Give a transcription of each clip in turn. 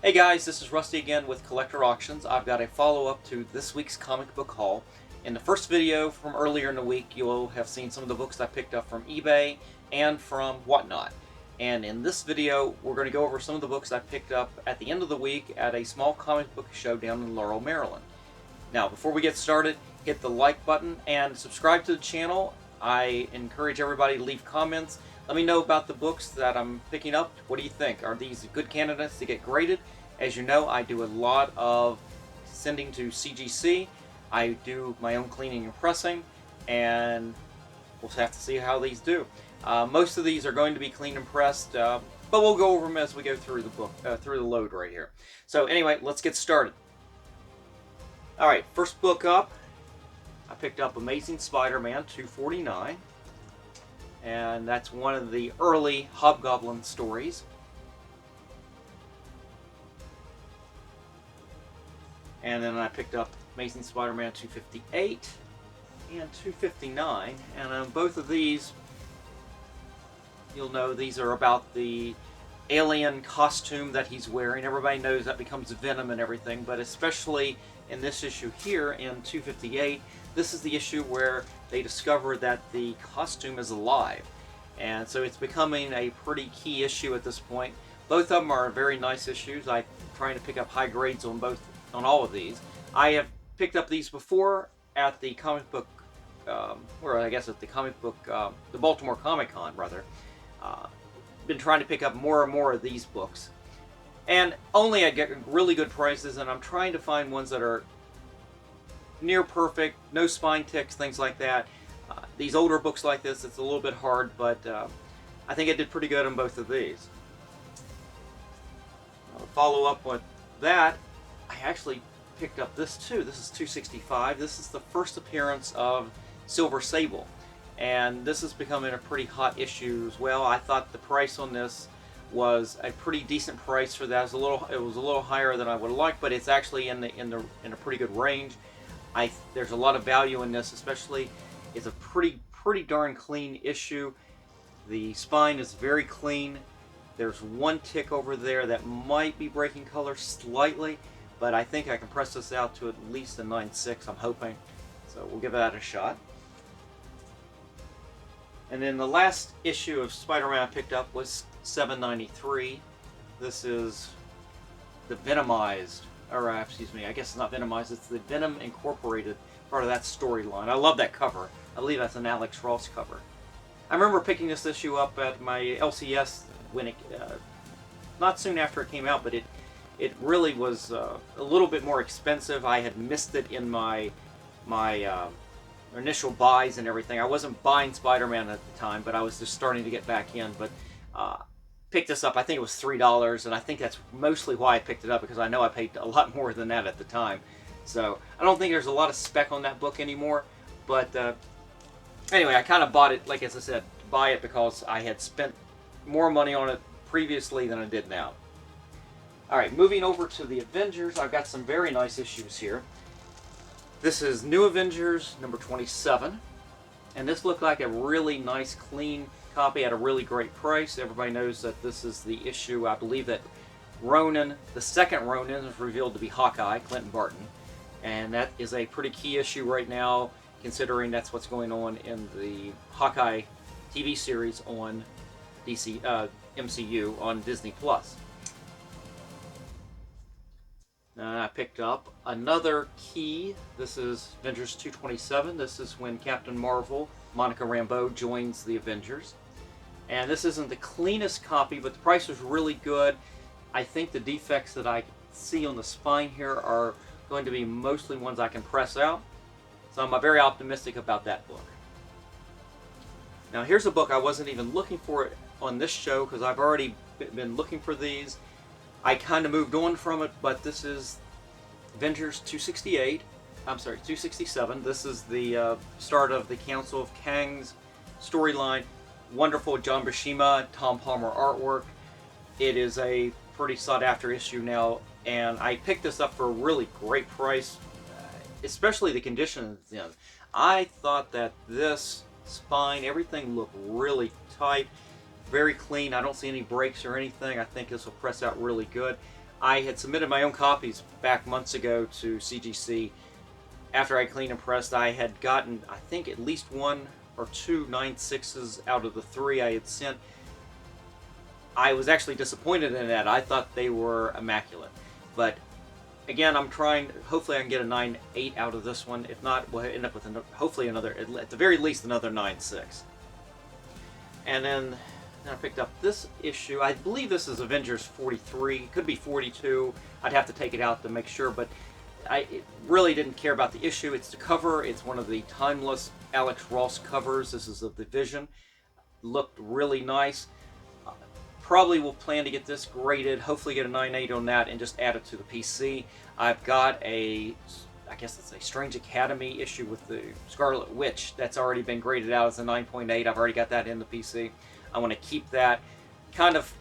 Hey guys, this is Rusty again with Collector Auctions. I've got a follow-up to this week's comic book haul. In the first video from earlier in the week, you'll have seen some of the books I picked up from eBay and from Whatnot. And in this video, we're going to go over some of the books I picked up at the end of the week at a small comic book show down in Laurel, Maryland. Now, before we get started, hit the like button and subscribe to the channel. I encourage everybody to leave comments. Let me know about the books that I'm picking up. What do you think? Are these good candidates to get graded? As you know, I do a lot of sending to CGC. I do my own cleaning and pressing, and we'll have to see how these do. Most of these are going to be cleaned and pressed, but we'll go over them as we go through the book, through the load right here. So anyway, let's get started. All right, first book up, I picked up Amazing Spider-Man 249. And that's one of the early Hobgoblin stories. And then I picked up Amazing Spider-Man 258 and 259. And on both of these, you'll know these are about the alien costume that he's wearing. Everybody knows that becomes Venom and everything, but especially in this issue here in 258, this is the issue where they discover that the costume is alive. And so it's becoming a pretty key issue at this point. Both of them are very nice issues. I'm trying to pick up high grades on all of these. I have picked up these before at the comic book, or I guess at the comic book, the Baltimore Comic Con rather. Been trying to pick up more and more of these books. And only I get really good prices, and I'm trying to find ones that are near perfect, no spine ticks, things like that. These older books like this, it's a little bit hard, but I think I did pretty good on both of these. I'll follow up with that. I actually picked up this too. This is 265. This is the first appearance of Silver Sable. And this is becoming a pretty hot issue as well. I thought the price on this was a pretty decent price for that. It was a little higher than I would have liked, but it's actually in a pretty good range. There's a lot of value in this, especially it's a pretty darn clean issue. The spine is very clean. There's one tick over there that might be breaking color slightly, but I think I can press this out to at least a 9.6, I'm hoping. So we'll give that a shot. And then the last issue of Spider-Man I picked up was 793. This is the Venomized, or excuse me, I guess it's not Venomized, it's the Venom Incorporated part of that storyline. I love that cover. I believe that's an Alex Ross cover. I remember picking this issue up at my LCS when it, not soon after it came out, but it really was a little bit more expensive. I had missed it in my initial buys and everything. I wasn't buying Spider-Man at the time, but I was just starting to get back in. But picked this up, I think it was $3, and I think that's mostly why I picked it up, because I know I paid a lot more than that at the time. So I don't think there's a lot of spec on that book anymore. But anyway, I kind of bought it, like as I said, buy it because I had spent more money on it previously than I did now. Alright, moving over to the Avengers, I've got some very nice issues here. This is New Avengers number 27, and this looked like a really nice, clean copy at a really great price. Everybody knows that this is the issue, I believe that Ronan, the second Ronan, is revealed to be Hawkeye, Clinton Barton, and that is a pretty key issue right now, considering that's what's going on in the Hawkeye TV series on MCU on Disney+. I picked up another key. This is Avengers 227. This is when Captain Marvel, Monica Rambeau, joins the Avengers. And this isn't the cleanest copy, but the price was really good. I think the defects that I see on the spine here are going to be mostly ones I can press out. So I'm very optimistic about that book. Now here's a book I wasn't even looking for it on this show, because I've already been looking for these. I kind of moved on from it, but this is Avengers 268. I'm sorry, 267. This is the start of the Council of Kangs storyline. Wonderful John Buscema, Tom Palmer artwork. It is a pretty sought after issue now, and I picked this up for a really great price, especially the condition. I thought that this spine, everything looked really tight. Very clean. I don't see any breaks or anything. I think this will press out really good. I had submitted my own copies back months ago to CGC. After I cleaned and pressed, I had gotten, I think, at least 1 or 2 9.6s out of the 3 I had sent. I was actually disappointed in that. I thought they were immaculate. But again, I'm trying, hopefully I can get a 9.8 out of this one. If not, we'll end up with hopefully another, at the very least, another 9.6. And then I picked up this issue. I believe this is Avengers 43. It could be 42. I'd have to take it out to make sure, but I really didn't care about the issue. It's the cover. It's one of the timeless Alex Ross covers. This is of the Vision. Looked really nice. Probably will plan to get this graded, hopefully get a 9.8 on that, and just add it to the PC. I've got a, I guess it's a Strange Academy issue with the Scarlet Witch that's already been graded out as a 9.8. I've already got that in the PC. I want to keep that. Kind of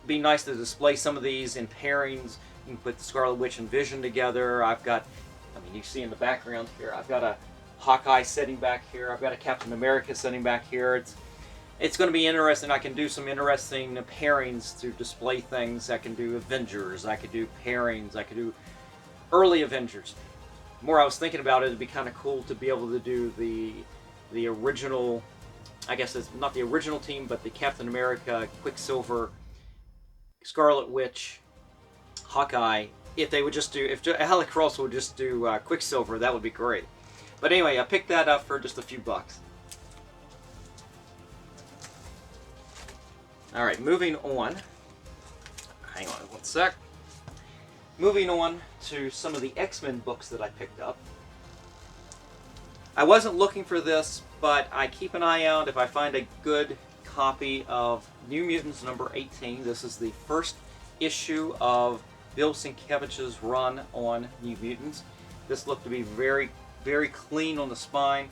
be nice to display some of these in pairings. You can put the Scarlet Witch and Vision together. I've got, I mean, you see in the background here, I've got a Hawkeye sitting back here. I've got a Captain America sitting back here. It's going to be interesting. I can do some interesting pairings to display things. I can do Avengers. I could do pairings. I could do early Avengers. The more I was thinking about it, it'd be kind of cool to be able to do the original, I guess it's not the original team, but the Captain America, Quicksilver, Scarlet Witch, Hawkeye. If they would just do, if Alex Ross would just do Quicksilver, that would be great. But anyway, I picked that up for just a few bucks. Alright, moving on. Hang on one sec. Moving on to some of the X-Men books that I picked up. I wasn't looking for this, but I keep an eye out if I find a good copy of New Mutants number 18. This is the first issue of Bill Sienkiewicz's run on New Mutants. This looked to be very, very clean on the spine.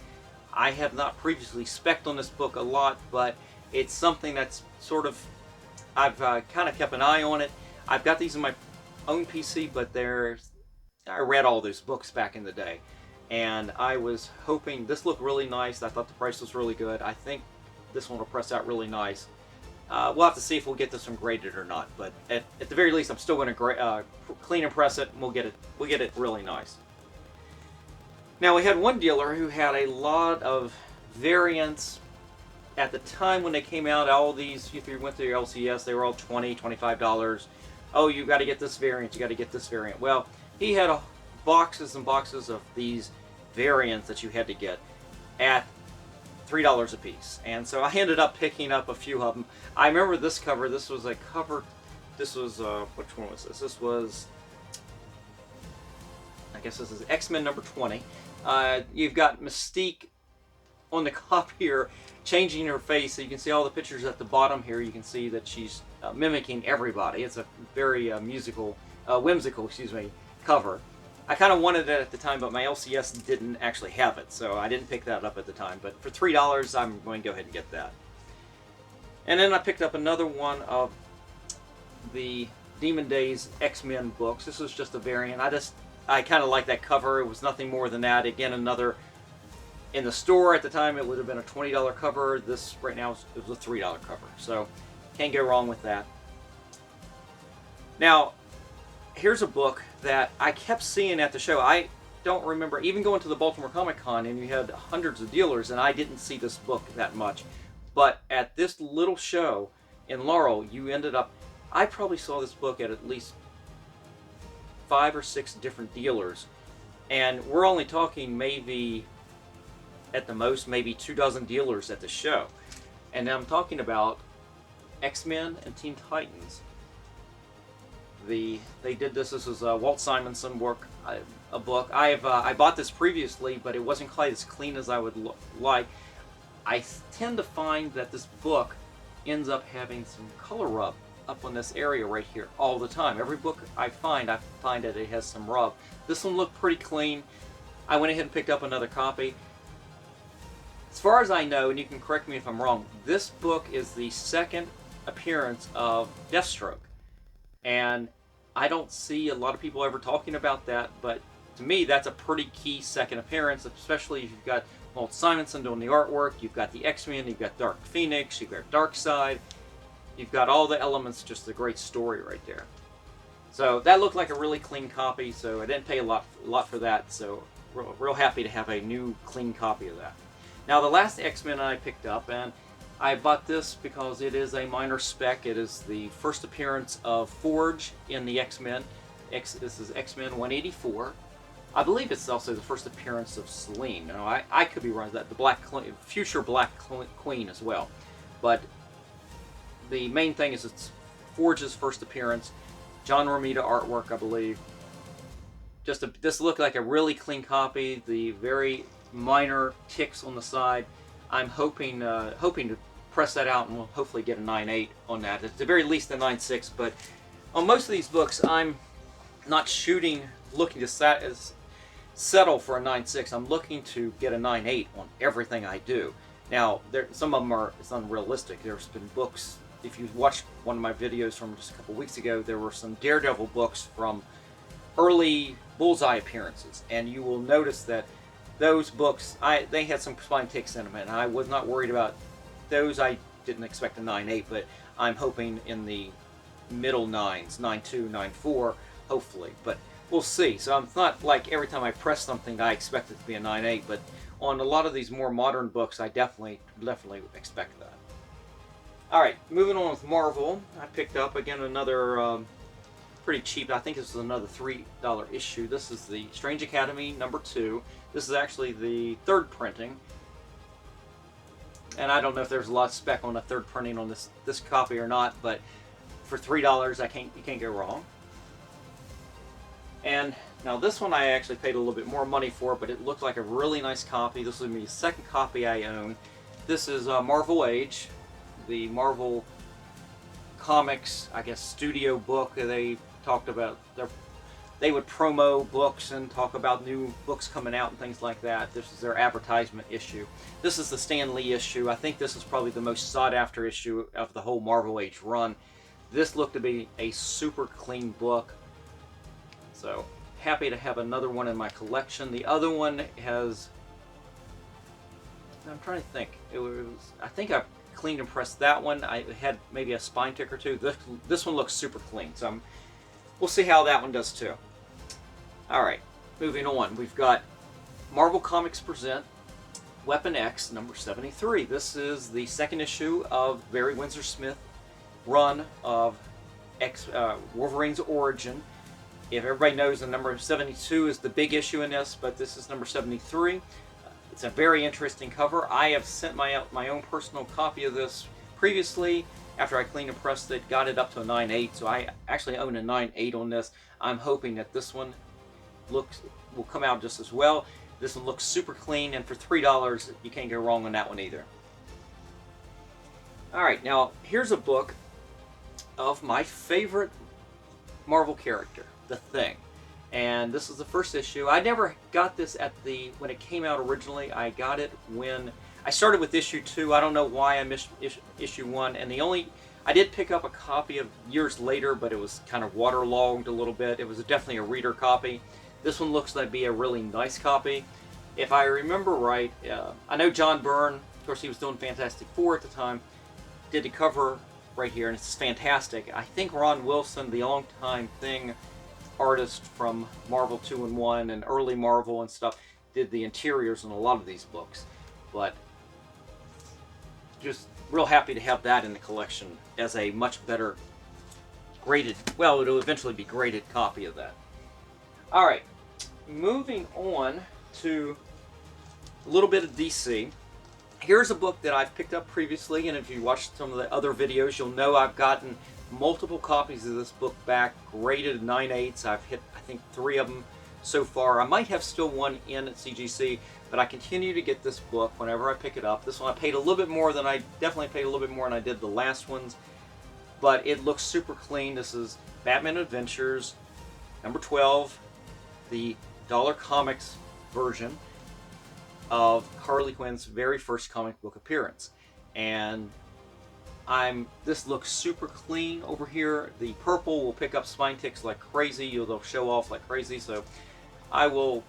I have not previously spec'd on this book a lot, but it's something that's sort of, I've kind of kept an eye on it. I've got these in my own PC, but I read all those books back in the day. And I was hoping, this looked really nice. I thought the price was really good. I think this one will press out really nice. We'll have to see if we'll get this one graded or not. But at the very least, I'm still going to clean and press it, and we'll get it really nice. Now, we had one dealer who had a lot of variants. At the time when they came out, all these, if you went to your LCS, they were all $20, $25. Oh, you got to get this variant, you got to get this variant. Well, he had boxes and boxes of these variants that you had to get at $3 a piece. And so I ended up picking up a few of them. I remember this cover. This was a cover, this was, which one was this? This was, I guess this is X-Men number 20. You've got Mystique on the cover here, changing her face, so you can see all the pictures at the bottom here. You can see that she's mimicking everybody. It's a very whimsical, cover. I kind of wanted it at the time, but my LCS didn't actually have it, so I didn't pick that up at the time. But for $3, I'm going to go ahead and get that. And then I picked up another one of the Demon Days X-Men books. This was just a variant. I kind of like that cover. It was nothing more than that. Again, another. In the store at the time, it would have been a $20 cover. This, right now, it was a $3 cover. So, can't go wrong with that. Now, here's a book that I kept seeing at the show. I don't remember, even going to the Baltimore Comic Con, and you had hundreds of dealers, and I didn't see this book that much. But at this little show in Laurel, you ended up, I probably saw this book at least 5 or 6 different dealers. And we're only talking maybe, at the most, maybe 24 dealers at the show. And I'm talking about X-Men and Teen Titans. They did this. This was Walt Simonson work, a book. I bought this previously, but it wasn't quite as clean as I would like. I tend to find that this book ends up having some color rub up on this area right here all the time. Every book I find that it has some rub. This one looked pretty clean. I went ahead and picked up another copy. As far as I know, and you can correct me if I'm wrong, this book is the second appearance of Deathstroke. And I don't see a lot of people ever talking about that, but to me that's a pretty key second appearance, especially if you've got Walt Simonson doing the artwork, you've got the X-Men, you've got Dark Phoenix, you've got Darkseid, you've got all the elements, just a great story right there. So that looked like a really clean copy, so I didn't pay a lot for that, so real happy to have a new clean copy of that. Now the last X-Men I picked up, and I bought this because it is a minor spec. It is the first appearance of Forge in the X-Men. This is X-Men 184. I believe it's also the first appearance of Selene. Now, I could be wrong. That the future Black Queen as well. But the main thing is it's Forge's first appearance. John Romita artwork, I believe. This looked like a really clean copy. The very minor ticks on the side. I'm hoping to press that out and we'll hopefully get a 9.8 on that. At the very least a 9.6. But on most of these books, I'm not looking to settle for a 9.6. I'm looking to get a 9.8 on everything I do. Now, some of them it's unrealistic. There's been books, if you watched one of my videos from just a couple weeks ago, there were some Daredevil books from early Bullseye appearances, and you will notice that those books, they had some spine ticks in them, and I was not worried about those. I didn't expect a 9.8, but I'm hoping in the middle 9s, 9.2, 9.4, hopefully, but we'll see. So it's not like every time I press something I expect it to be a 9.8, but on a lot of these more modern books I definitely expect that. Alright, moving on with Marvel, I picked up again another pretty cheap, I think this is another $3 issue. This is the Strange Academy #2. This is actually the third printing, and I don't know if there's a lot of spec on the third printing on this copy or not, but for $3 you can't go wrong. And now this one I actually paid a little bit more money for, but it looked like a really nice copy. This will be the second copy I own. This is Marvel Age, the Marvel Comics, I guess, studio book. They talked about they would promo books and talk about new books coming out and things like that. This is their advertisement issue. This is the Stan Lee issue. I think this is probably the most sought after issue of the whole Marvel Age run. This looked to be a super clean book. So happy to have another one in my collection. The other one has, I'm trying to think. I think I cleaned and pressed that one. I had maybe a spine tick or two. This one looks super clean. So we'll see how that one does too. All right, moving on. We've got Marvel Comics present Weapon X #73. This is the second issue of Barry Windsor Smith run of Wolverine's origin. If everybody knows, the number 72 is the big issue in this, but this is number 73. It's a very interesting cover. I have sent my own personal copy of this previously. After I cleaned and pressed it, got it up to a 9.8, so I actually own a 9.8 on this. I'm hoping that this one will come out just as well. This one looks super clean, and for $3, you can't go wrong on that one either. Alright, now here's a book of my favorite Marvel character, The Thing. And this is the first issue. I never got this when it came out originally. I got it when I started with issue 2. I don't know why I missed issue 1. And I did pick up a copy of years later, but it was kind of waterlogged a little bit. It was definitely a reader copy. This one looks like be a really nice copy. If I remember right, I know John Byrne, of course he was doing Fantastic Four at the time, did the cover right here, and it's fantastic. I think Ron Wilson, the longtime Thing artist from Marvel 2-in-1 and early Marvel and stuff, did the interiors on a lot of these books. But just real happy to have that in the collection as a much better graded, well, it'll eventually be graded copy of that. Alright, moving on to a little bit of DC. Here's a book that I've picked up previously, and if you watched some of the other videos, you'll know I've gotten multiple copies of this book back, graded 9.8s. I've hit, I think, 3 of them so far. I might have still one in at CGC, but I continue to get this book whenever I pick it up. This one I paid a little bit more than definitely paid a little bit more than I did the last ones, but it looks super clean. This is Batman Adventures #12, the Dollar Comics version of Harley Quinn's very first comic book appearance. And this looks super clean over here. The purple will pick up spine ticks like crazy. They'll show off like crazy. So I would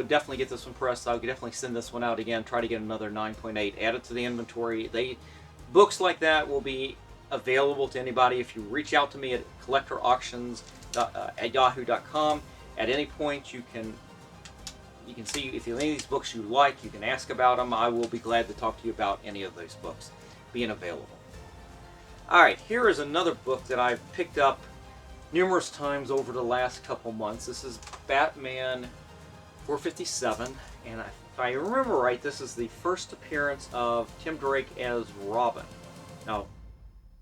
definitely get this one pressed. I would definitely send this one out again. Try to get another 9.8 added to the inventory. Books like that will be available to anybody. If you reach out to me at collectorauctions@yahoo.com at any point, you can see if any of these books you like. You can ask about them. I will be glad to talk to you about any of those books being available. Alright, here is another book that I've picked up numerous times over the last couple months. This is Batman 457, and if I remember right, this is the first appearance of Tim Drake as Robin. Now,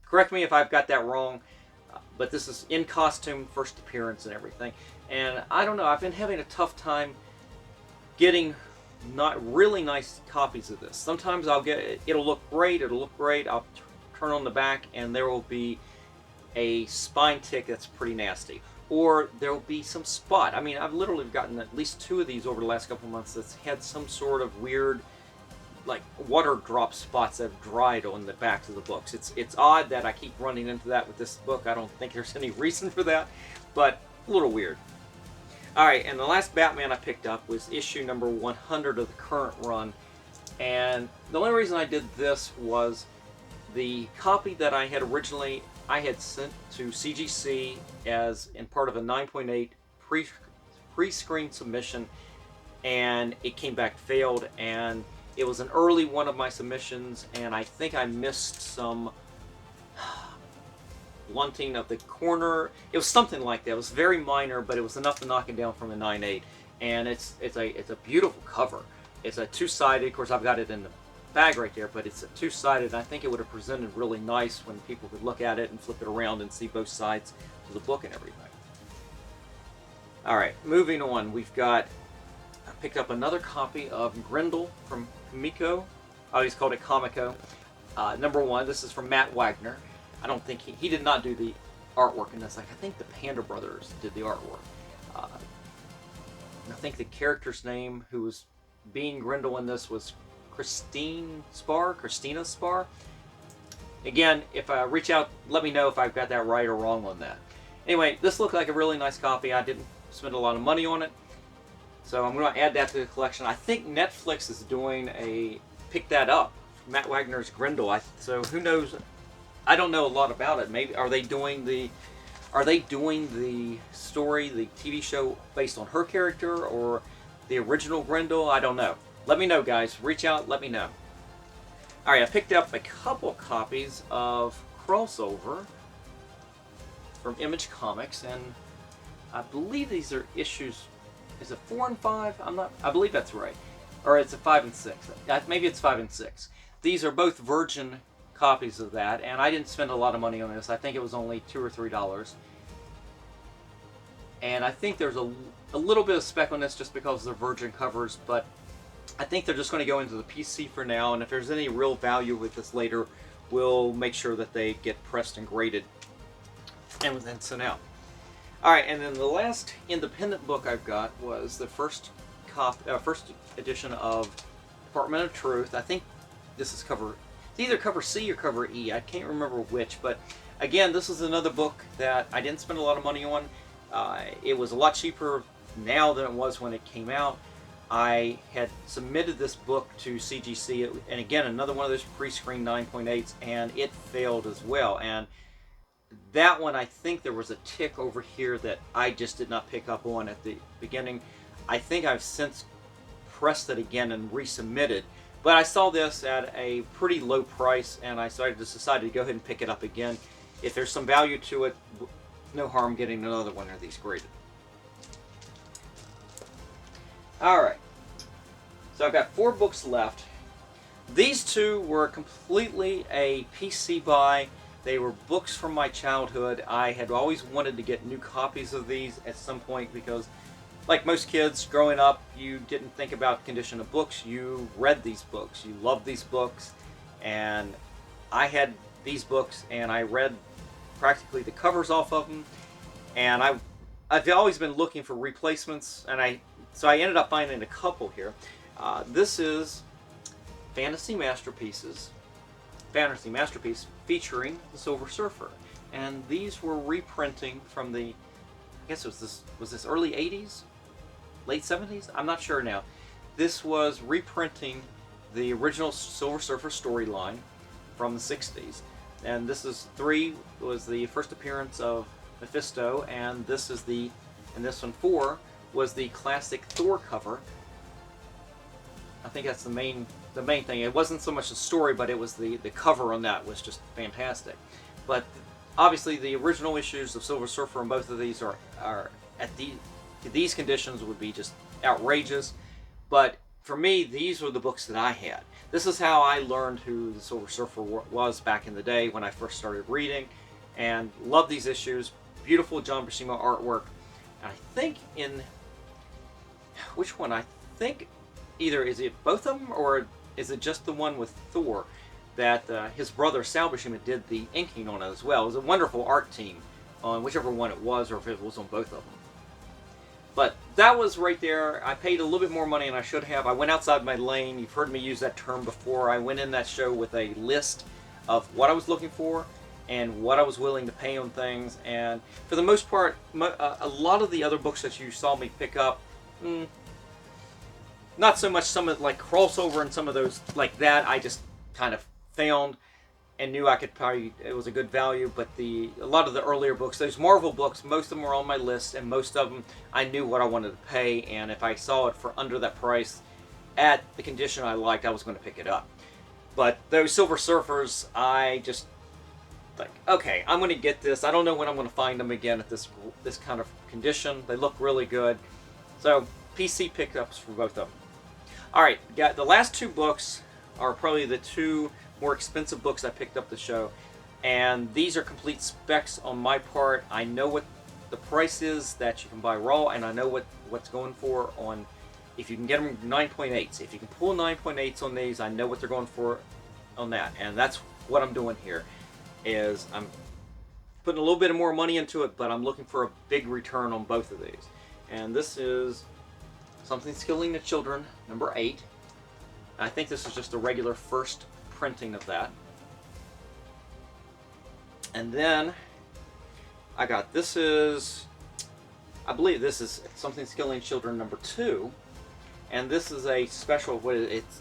correct me if I've got that wrong, but this is in costume, first appearance and everything. And I don't know, I've been having a tough time getting not really nice copies of this. Sometimes I'll get it, it'll look great, I'll turn on the back and there will be a spine tick that's pretty nasty. Or there'll be some spot. I mean, I've literally gotten at least 2 of these over the last couple months that's had some sort of weird, like, water drop spots that have dried on the backs of the books. It's odd that I keep running into that with this book. I don't think there's any reason for that, but a little weird. Alright, and the last Batman I picked up was issue number 100 of the current run. And the only reason I did this was the copy that I had originally sent to CGC as in part of a 9.8 pre-screen submission, and it came back failed, and it was an early one of my submissions, and I think I missed some blunting of the corner. It was something like that. It was very minor, but it was enough to knock it down from a 9.8. And it's a beautiful cover. It's a two-sided. Of course, I've got it in the bag right there, but it's a two-sided. And I think it would have presented really nice when people could look at it and flip it around and see both sides to the book and everything. All right, moving on. I picked up another copy of Grendel from Comico. I always called it Comico. Number 1. This is from Matt Wagner. I don't think he did not do the artwork in this. Like, I think the Panda Brothers did the artwork. I think the character's name, who was being Grendel in this, was Christina Spar. Again, if I reach out, let me know if I've got that right or wrong on that. Anyway, this looked like a really nice copy. I didn't spend a lot of money on it, so I'm going to add that to the collection. I think Netflix is doing a pick that up, Matt Wagner's Grendel. So who knows? I don't know a lot about it. Maybe are they doing the story, the TV show based on her character or the original Grendel? I don't know. Let me know, guys. Reach out, let me know. Alright, I picked up a couple copies of Crossover from Image Comics, and I believe these are issues, is it 4 and 5? I believe that's right. Or it's a 5 and 6. Maybe it's 5 and 6. These are both Virgin copies of that, and I didn't spend a lot of money on this. I think it was only $2 or $3. And I think there's a little bit of spec on this just because they're Virgin covers, but I think they're just going to go into the PC for now, and if there's any real value with this later, we'll make sure that they get pressed and graded and then sent out. Alright, and then the last independent book I've got was the first edition of Department of Truth. I think this is it's either cover C or cover E. I can't remember which, but again, this is another book that I didn't spend a lot of money on. It was a lot cheaper now than it was when it came out. I had submitted this book to CGC, and again, another one of those pre-screen 9.8s, and it failed as well. And that one, I think there was a tick over here that I just did not pick up on at the beginning. I think I've since pressed it again and resubmitted. But I saw this at a pretty low price, and I decided to go ahead and pick it up again. If there's some value to it, no harm getting another one of these graded. Alright, so I've got 4 books left. These 2 were completely a PC buy. They were books from my childhood. I had always wanted to get new copies of these at some point because, like most kids growing up, you didn't think about the condition of books. You read these books. You loved these books. And I had these books, and I read practically the covers off of them. And I've always been looking for replacements, and so I ended up finding a couple here. This is Fantasy Masterpiece featuring the Silver Surfer. And these were reprinting from the, I guess was this early 80s? Late 70s? I'm not sure now. This was reprinting the original Silver Surfer storyline from the 60s. And this is 3 was the first appearance of Mephisto, and this one 4 was the classic Thor cover. I think that's the main thing. It wasn't so much the story, but it was the cover on that was just fantastic. But obviously, the original issues of Silver Surfer on both of these are at these conditions would be just outrageous. But for me, these were the books that I had. This is how I learned who the Silver Surfer was back in the day when I first started reading, and love these issues. Beautiful John Buscema artwork. I think in which one? I think either is it both of them, or is it just the one with Thor that his brother Sal Buscema did the inking on it as well. It was a wonderful art team on whichever one it was, or if it was on both of them. But that was right there. I paid a little bit more money than I should have. I went outside my lane. You've heard me use that term before. I went in that show with a list of what I was looking for and what I was willing to pay on things. And for the most part, a lot of the other books that you saw me pick up, not so much some of like crossover and some of those like that. I just kind of found and knew I could probably, it was a good value. But a lot of the earlier books, those Marvel books, most of them were on my list, and most of them I knew what I wanted to pay, and if I saw it for under that price at the condition I liked, I was going to pick it up. But those Silver Surfers, I just like, okay, I'm going to get this. I don't know when I'm going to find them again at this kind of condition. They look really good. So PC pickups for both of them. Alright, the last 2 books are probably the 2 more expensive books I picked up the show. And these are complete specs on my part. I know what the price is that you can buy raw, and I know what's going for on, if you can get them 9.8s. If you can pull 9.8s on these, I know what they're going for on that. And that's what I'm doing here, is I'm putting a little bit more money into it, but I'm looking for a big return on both of these. And this is Something's Killing the Children, number 8. I think this is just a regular first printing of that. And then I got, I believe this is Something's Killing Children number 2. And this is a special,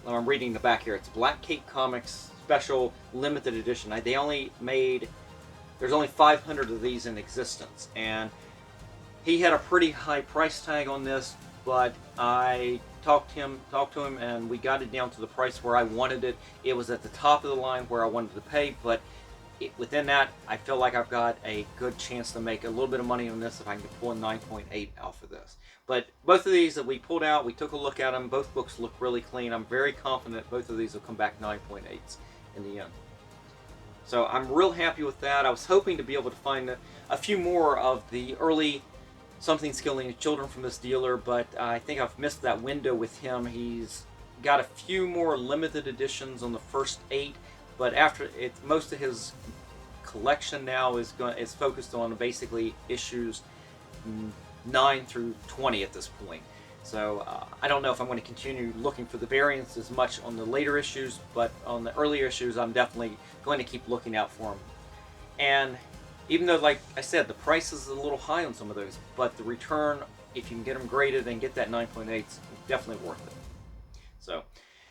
I'm reading the back here, it's Black Cape Comics special limited edition. There's only 500 of these in existence. And he had a pretty high price tag on this, but I talked to him, and we got it down to the price where I wanted it. It was at the top of the line where I wanted to pay, but within that, I feel like I've got a good chance to make a little bit of money on this if I can pull a 9.8 out for this. But both of these that we pulled out, we took a look at them. Both books look really clean. I'm very confident both of these will come back 9.8s in the end. So I'm real happy with that. I was hoping to be able to find a few more of the early Something's Killing Children from this dealer, but I think I've missed that window with him. He's got a few more limited editions on the first 8, but after it, most of his collection now is focused on basically issues 9 through 20 at this point. So I don't know if I'm going to continue looking for the variants as much on the later issues, but on the earlier issues, I'm definitely going to keep looking out for them. And even though, like I said, the price is a little high on some of those, but the return, if you can get them graded and get that 9.8, is definitely worth it. So,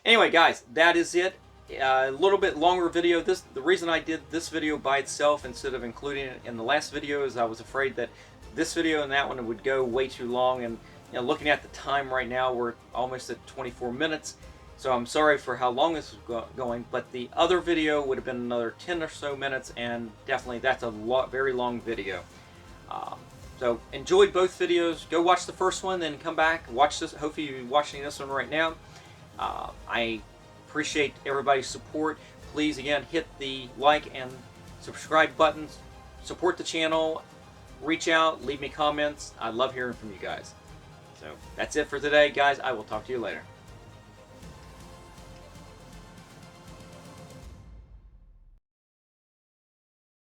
anyway, guys, that is it. A little bit longer video. The reason I did this video by itself instead of including it in the last video is I was afraid that this video and that one would go way too long. And looking at the time right now, we're almost at 24 minutes. So I'm sorry for how long this is going, but the other video would have been another 10 or so minutes, and definitely that's a very long video. So enjoyed both videos. Go watch the first one, then come back, watch this. Hopefully you're watching this one right now. I appreciate everybody's support. Please, again, hit the like and subscribe buttons. Support the channel. Reach out, leave me comments. I love hearing from you guys. So that's it for today, guys. I will talk to you later.